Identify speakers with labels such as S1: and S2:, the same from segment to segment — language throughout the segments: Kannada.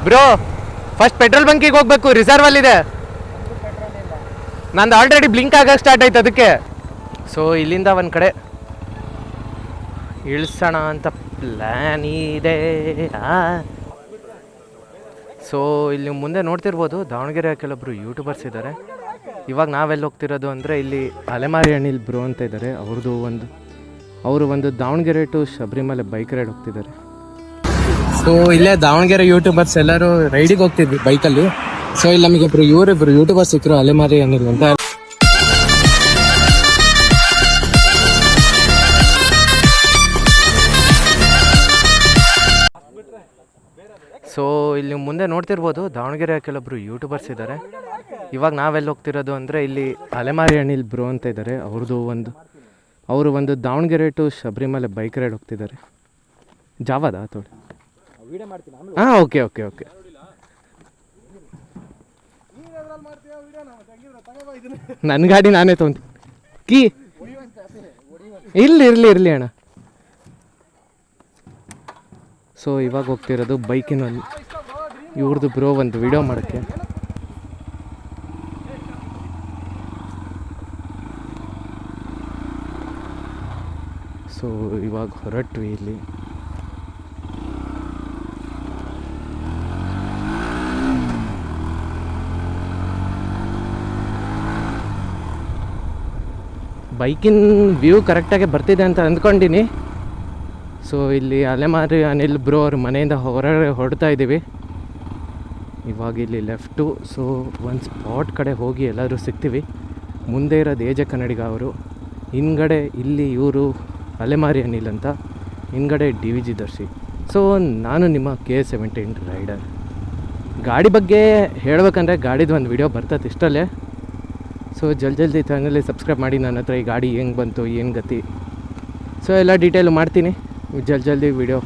S1: ಬ್ರೋ ಫಸ್ಟ್ ಪೆಟ್ರೋಲ್ ಬಂಕಿಗೆ ಹೋಗ್ಬೇಕು, ರಿಸರ್ವ್ ಅಲ್ಲಿದೆ. ನಂದು ಆಲ್ರೆಡಿ ಬ್ಲಿಂಕ್ ಆಗಕ್ಕೆ ಸ್ಟಾರ್ಟ್ ಆಯ್ತು ಅದಕ್ಕೆ. ಸೊ ಇಲ್ಲಿಂದ ಒಂದು ಕಡೆ ಇಳಿಸೋಣ ಅಂತ ಪ್ಲ್ಯಾನ್ ಇದೆ. ಸೊ ಇಲ್ಲಿ ಮುಂದೆ ನೋಡ್ತಿರ್ಬೋದು ದಾವಣಗೆರೆ ಕೆಲವೊಬ್ರು ಯೂಟ್ಯೂಬರ್ಸ್ ಇದ್ದಾರೆ. ಇವಾಗ ನಾವೆಲ್ಲಿ ಹೋಗ್ತಿರೋದು ಅಂದರೆ ಇಲ್ಲಿ ಅಲೆಮಾರಿ ಅನಿಲ್ ಬ್ರೋ ಅಂತ ಇದ್ದಾರೆ. ಅವರು ಒಂದು Davanagere to Sabarimala bike ride ಹೋಗ್ತಿದ್ದಾರೆ. ಸೊ ಇಲ್ಲೇ ದಾವಣಗೆರೆ ಯೂಟ್ಯೂಬರ್ಸ್ ಎಲ್ಲರೂ ರೈಡಿಗೆ ಹೋಗ್ತಿದ್ವಿ ಬೈಕಲ್ಲಿ. ಸೊ ಇಲ್ಲಿ ನಮಗೊಬ್ರು ಇವರಿಬ್ರು ಯೂಟ್ಯೂಬರ್ಸ್ ಸಿಕ್ಕರು, ಅಲೆಮಾರಿ ಅನಿಲ್ ಅಂತ. ಸೊ ಇಲ್ಲಿ ಮುಂದೆ ನೋಡ್ತಿರ್ಬೋದು ದಾವಣಗೆರೆ ಕೆಲವೊಬ್ರು ಯೂಟ್ಯೂಬರ್ಸ್ ಇದ್ದಾರೆ. ಇವಾಗ ನಾವೆಲ್ಲಿ ಹೋಗ್ತಿರೋದು ಅಂದರೆ ಇಲ್ಲಿ ಅಲೆಮಾರಿ ಅನಿಲ್ ಬ್ರೋ ಅಂತ ಇದ್ದಾರೆ. ಅವರು ಒಂದು Davanagere to Sabarimala bike ride ಹೋಗ್ತಿದ್ದಾರೆ. ಜಾವಾದ ತೋಡಿ ಹಾಂ ಓಕೆ. ನನ್ನ ಗಾಡಿ ನಾನೇ ತೊಗೊಂತೀನಿ. ಕೀ ಇರಲಿ ಅಣ್ಣ. ಸೊ ಇವಾಗ ಹೋಗ್ತಿರೋದು ಬೈಕಿನಲ್ಲಿ ಇವ್ರದ್ದು ಬ್ರೋ ಒಂದು ವಿಡಿಯೋ ಮಾಡೋಕ್ಕೆ. ಸೊ ಇವಾಗ ಹೊರಟ್ವಿ ಇಲ್ಲಿ. ಬೈಕಿನ ವ್ಯೂ ಕರೆಕ್ಟಾಗಿ ಬರ್ತಿದೆ ಅಂತ ಅಂದ್ಕೊಂಡಿನಿ. ಸೊ ಇಲ್ಲಿ ಅಲೆಮಾರಿ ಅನಿಲ್ ಬ್ರೋ ಅವ್ರ ಮನೆಯಿಂದ ಹೊರಡ್ತಾ ಇದ್ದೀವಿ ಇವಾಗ. ಇಲ್ಲಿ ಲೆಫ್ಟು. ಸೊ ಒಂದು ಸ್ಪಾಟ್ ಕಡೆ ಹೋಗಿ ಎಲ್ಲರೂ ಸಿಗ್ತೀವಿ. ಮುಂದೆ ಇರೋದು ಎಜೆ ಕನ್ನಡಿಗ ಅವರು, ಹಿಂದ್ಗಡೆ ಇಲ್ಲಿ ಇವರು ಅಲೆಮಾರಿ ಅನಿಲ್ ಅಂತ, ಹಿಂದ್ಗಡೆ DVG ದರ್ಶಿ. ಸೊ ನಾನು ನಿಮ್ಮ K17 ರೈಡರ್. ಗಾಡಿ ಬಗ್ಗೆ ಹೇಳ್ಬೇಕಂದ್ರೆ ಗಾಡಿದು ಒಂದು ವಿಡಿಯೋ ಬರ್ತದೆ ಇಷ್ಟಲ್ಲೇ. ಸೊ ಜಲ್ದಿ ಚಾನಲ್ಗೆ ಸಬ್ಸ್ಕ್ರೈಬ್ ಮಾಡಿ. ನನ್ನ ಹತ್ರ ಈ ಗಾಡಿ ಹೆಂಗೆ ಬಂತು, ಏನು ಗತಿ, ಸೊ ಎಲ್ಲ ಡೀಟೇಲು ಮಾಡ್ತೀನಿ. ಜಲ್ದಿ ವಿಡಿಯೋ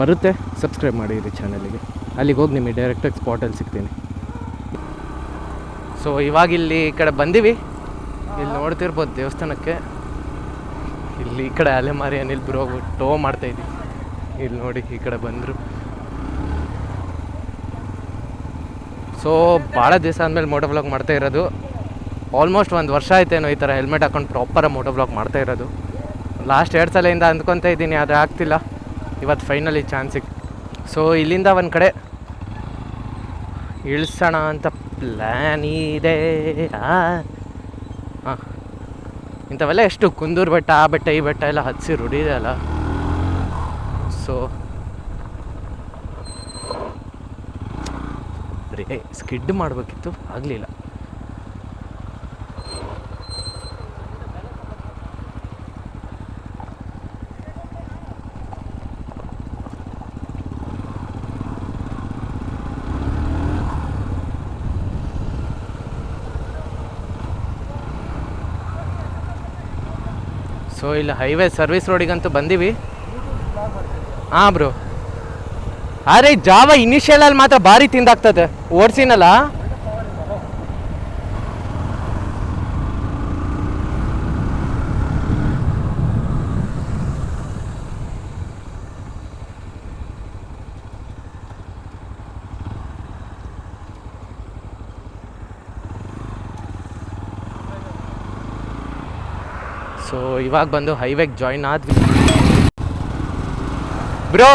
S1: ಬರುತ್ತೆ, ಸಬ್ಸ್ಕ್ರೈಬ್ ಮಾಡಿರಿ ಚಾನಲಿಗೆ. ಅಲ್ಲಿಗೆ ಹೋಗಿ ನಿಮಗೆ ಡೈರೆಕ್ಟಾಗಿ ಸ್ಪಾಟಲ್ಲಿ ಸಿಗ್ತೀನಿ. ಸೊ ಇವಾಗ ಇಲ್ಲಿ ಈ ಕಡೆ ಬಂದೀವಿ. ಇಲ್ಲಿ ನೋಡ್ತಿರ್ಬೋದು ದೇವಸ್ಥಾನಕ್ಕೆ. ಇಲ್ಲಿ ಈ ಕಡೆ ಅಲೆಮಾರಿ ಅನಿಲ್ ಬ್ರೋ ಟೋ ಮಾಡ್ತಾಯಿದ್ವಿ. ಇಲ್ಲಿ ನೋಡಿ ಈ ಕಡೆ ಬಂದರು. ಸೊ ಭಾಳ ದಿವಸ ಆದಮೇಲೆ ಮೋಟೋ ಬ್ಲಾಗ್ ಮಾಡ್ತಾ ಇರೋದು. ಆಲ್ಮೋಸ್ಟ್ 1 ವರ್ಷ ಆಯ್ತೇನೋ ಈ ಥರ ಹೆಲ್ಮೆಟ್ ಹಾಕೊಂಡು ಪ್ರಾಪರಾಗಿ ಮೋಟೋ ಬ್ಲಾಗ್ ಮಾಡ್ತಾ ಇರೋದು. ಲಾಸ್ಟ್ 2 ಸಲದಿಂದ ಅಂದ್ಕೊತಾ ಇದ್ದೀನಿ, ಆದರೆ ಆಗ್ತಿಲ್ಲ. ಇವತ್ತು ಫೈನಲಿ ಚಾನ್ಸ್ ಸಿಕ್ತು. ಸೊ ಇಲ್ಲಿಂದ ಒಂದು ಕಡೆ ಇಳಿಸೋಣ ಅಂತ ಪ್ಲ್ಯಾನ್ ಇದೆ. ಹಾಂ ಇಂಥವೆಲ್ಲ ಎಷ್ಟು ಕುಂದೂರು ಬೆಟ್ಟ, ಆ ಬೆಟ್ಟ ಈ ಬೆಟ್ಟ ಎಲ್ಲ ಹತ್ಸಿ ರೂಢಿದೆ ಅಲ್ಲ. ಸೊ ಸ್ಕಿಡ್ ಮಾಡಬೇಕಿತ್ತು, ಆಗಲಿಲ್ಲ. ಸೊ ಇಲ್ಲಿ ಹೈವೇ ಸರ್ವಿಸ್ ರೋಡಿಗಂತೂ ಬಂದೀವಿ. ಹಾಂ ಬ್ರೋ, ಅರೆ ಜಾವ ಇನಿಷಿಯಲಲ್ಲಿ ಮಾತ್ರ ಭಾರಿ ತಿಂದಾಗ್ತದೆ. ಓಡಿಸಿನಲ್ಲ. ಸೊ ಇವಾಗ ಬಂದು ಹೈವೇಗೆ ಜಾಯಿನ್ ಆದ್ವಿ. ಬ್ರೋ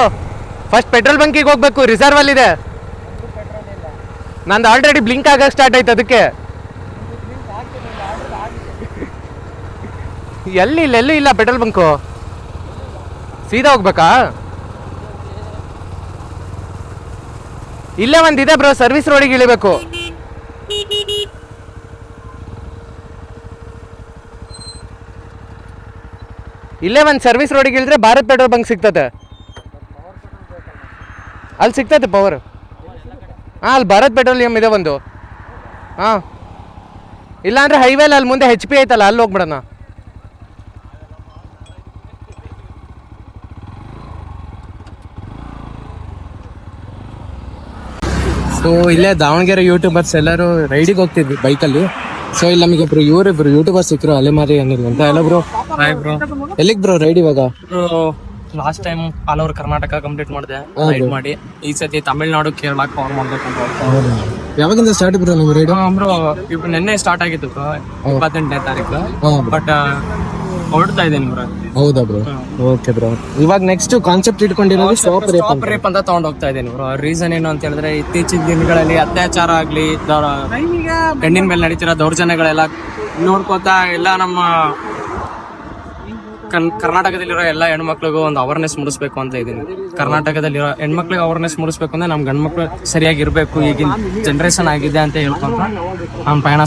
S1: ಫಸ್ಟ್ ಪೆಟ್ರೋಲ್ ಬಂಕಿಗೆ ಹೋಗ್ಬೇಕು, ರಿಸರ್ವ್ ಅಲ್ಲಿದೆ. ನಂದು ಆಲ್ರೆಡಿ ಬ್ಲಿಂಕ್ ಆಗಕ್ಕೆ ಸ್ಟಾರ್ಟ್ ಆಯ್ತು ಅದಕ್ಕೆ. ಎಲ್ಲೂ ಇಲ್ಲ ಪೆಟ್ರೋಲ್ ಬಂಕು. ಸೀದಾ ಹೋಗ್ಬೇಕಾ? ಇಲ್ಲೇ ಒಂದಿದೆ ಬ್ರೋ, ಸರ್ವಿಸ್ ರೋಡಿಗೆ ಇಳಿಬೇಕು. ಇಲ್ಲೇ ಒಂದು ಸರ್ವಿಸ್ ರೋಡಿಗೆ ಇಳಿದ್ರೆ ಭಾರತ್ ಪೆಟ್ರೋಲ್ ಬಂಕ್ ಸಿಗ್ತದೆ. ಅಲ್ಲಿ ಸಿಗ್ತದೆ ಪವರ್. ಹಾಂ ಅಲ್ಲಿ ಭಾರತ್ ಪೆಟ್ರೋಲಿಯಂ ಇದೆ ಒಂದು. ಹಾಂ ಇಲ್ಲಾಂದರೆ ಹೈವೇಲಿ ಅಲ್ಲಿ ಮುಂದೆ HP ಐತಲ್ಲ, ಅಲ್ಲಿ ಹೋಗ್ಬಿಡೋಣ. ಸೊ ಇಲ್ಲೇ ದಾವಣಗೆರೆ ಯೂಟ್ಯೂಬರ್ಸ್ ಎಲ್ಲರೂ ರೈಡಿಗೆ ಹೋಗ್ತಿದ್ವಿ ಬೈಕಲ್ಲಿ. ಸೊ ಇಲ್ಲಿ ನಮಗೊಬ್ರು ಇವರಿಬ್ರು ಯೂಟ್ಯೂಬರ್ಸ್ ಸಿಕ್ಕರು, ಅಲೆಮಾರಿ ಅನಿಲ್ ಅಂತ. ಎಲ್ಲ ಬ್ರೋ,
S2: ಹಾಯ್ ಬ್ರೋ.
S1: ಎಲ್ಲಿಗೆ ಬ್ರೋ ರೈಡ್ ಇವಾಗ?
S2: Last time all over Karnataka complete ಮಾಡಿದೆ ರೈಡ್ ಮಾಡಿ. ಈ ಸತಿ ತಮಿಳ್ನಾಡು ಕೇರಳ ಕವರ್ ಮಾಡ್ಬೇಕಂತ
S3: ಯಾವಾಗಿಂದ ಸ್ಟಾರ್ಟ್ ಬ್ರೋ ನಿಮ್ ರೈಡ್?
S2: ಬ್ರೋ ఇప్పుడు ನಿನ್ನೆ ಸ್ಟಾರ್ಟ್ ಆಗಿತ್ತು 28ನೇ ತಾರೀಕು. ಬಟ್ ಹೊರಡ್ತಾ ಇದ್ದೇನೆ ಬ್ರೋ.
S3: ಹೌದಾ ಬ್ರೋ? Okay bro. ಇವಾಗ ನೆಕ್ಸ್ಟ್ ಕಾನ್ಸೆಪ್ಟ್ ಇಟ್ಕೊಂಡಿರೋದು ಸ್ಟಾಪ್
S2: ರೇಪ್ ಅಂತ ತಗೊಂಡ್ ಹೋಗ್ತಾ ಇದ್ದೇನೆ ಬ್ರೋ. ರೀಸನ್ ಏನು ಅಂತ ಹೇಳಿದ್ರೆ ಇತ್ತೀಚಿನ ದಿನಗಳಲ್ಲಿ ಅತ್ಯಾಚಾರ ಆಗ್ಲಿ, ಹೆಣ್ಣಿನ ಮೇಲೆ ನಡೀತಿರೋ ದೌರ್ಜನ್ಯಗಳೆಲ್ಲ ನೋಡ್ಕೋತಾ ಎಲ್ಲ ನಮ್ಮ ಕರ್ನಾಟಕದಲ್ಲಿರೋ ಎಲ್ಲ ಹೆಣ್ಮಕ್ಳಿಗೂ ಒಂದು ಅವೇರ್ನೆಸ್ ಮೂಡಿಸ್ಬೇಕು ಅಂತ ಇದ್ದೀನಿ. ಕರ್ನಾಟಕದಲ್ಲಿರೋ ಹೆಣ್ಮಕ್ಳಿಗೆ ಅವೇರ್ನೆಸ್ ಮೂಡಿಸ್ಬೇಕು ಅಂದ್ರೆ ನಮ್ ಗಂಡ್ಮಕ್ಳು ಸರಿಯಾಗಿರ್ಬೇಕು, ಈಗಿನ ಜನರೇಷನ್ ಆಗಿದೆ ಅಂತ ಹೇಳ್ಕೊಂತ ನಾನು ಪಯಣ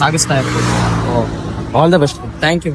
S2: ಸಾಗಿಸ್ತಾ ಇರ್ತೀನಿ.
S3: All the best.
S2: Thank you.